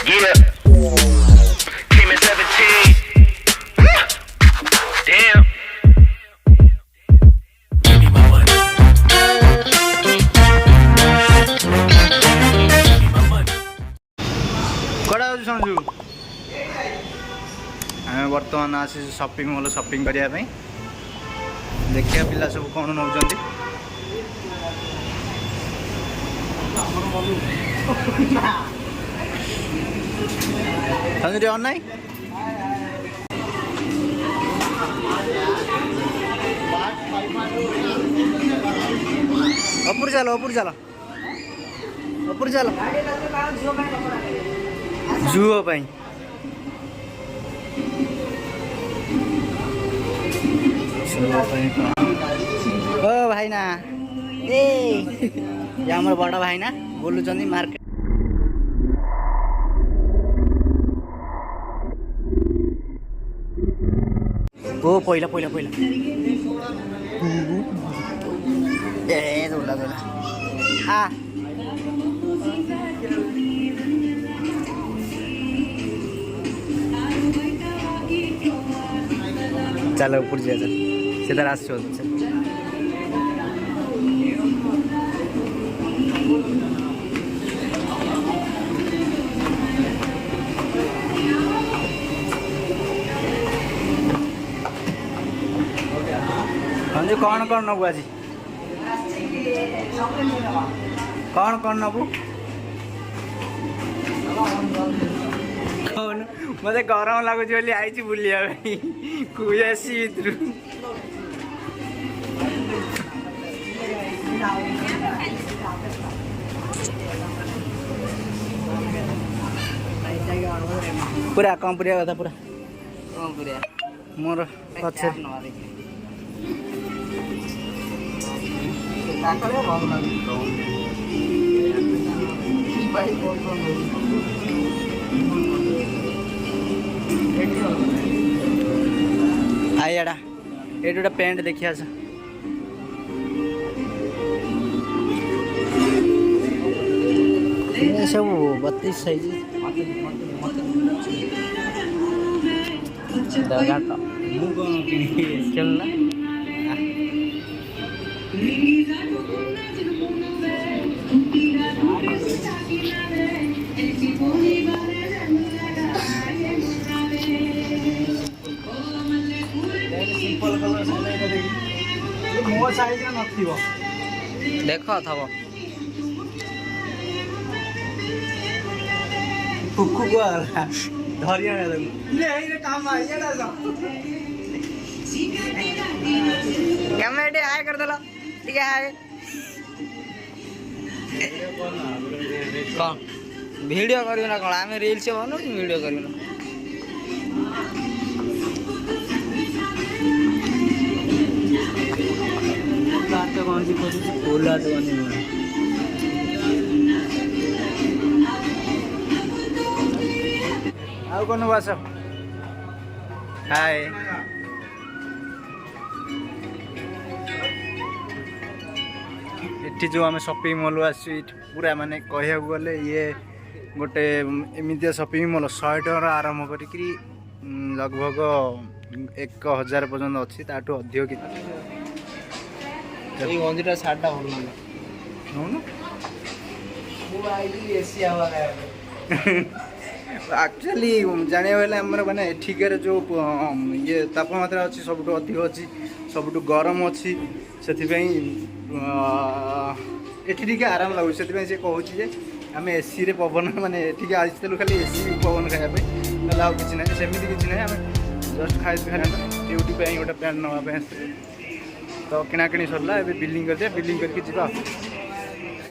Yeah. Came in 17. Damn. Give me my money. Give me my money. कड़ा संजू आम बर्तमान आसी शॉपिंग मॉल शॉपिंग करने देखिए पिला सब कौन नौ संजू ऑन नाई ऊपर चलो ऊपर चलो ऊपर चलो जुओ पाई ओ भाई ना ए हमर बड़ा भाई ना बोलु चंदी मार्केट ओ पहिला पहिला पहिला ए दोला दोला आ चलो ऊपर जा चल सीधा रास्ते चल हाँ जी कौन कौन नबू आज कौन कौन नबू कौन मत गरम लगुच आई बुलिया कुसी भर पूरा कम पूरा कथा पूरा मोर पछे आइड़ा ये गोटे पैंट देखिए सब 32 साइज खेलना मो साइज नथिबो देखो थबो कुकु को धरिया ले रे काम आइयाडा जा कैमरा हाय कर देला ठीक है हाय कौन वीडियो करियो ना कौन आमे रील्स बनो वीडियो करियो ना तो कौन सी बोला तो आउ कौन बास हाय ये जो आम शॉपिंग मॉल आस पूरा माने कह गले ये गोटे एमती शॉपिंग मॉल 100 टकर आरंभ कर लगभग 1000 पर्यटन अच्छी ताठू अधिक कि गंजीटा सार्टा भल एक्चुअली जाना बेले आम मैंने एठिकार जो ये तापमात्रा अच्छी सब अधिक अच्छी सब गरम अच्छी से ये आराम लगुच से कहूँ आम एसी रे पवन माने एठिके आसलु खाली एसी पवन खायापे ना कि ना सेमती किसी ना आम जस्ट खाई ड्यूटी गोटे पैंट नापे तो किणाकिणी सरला बिलिंग कर बिलिंग करके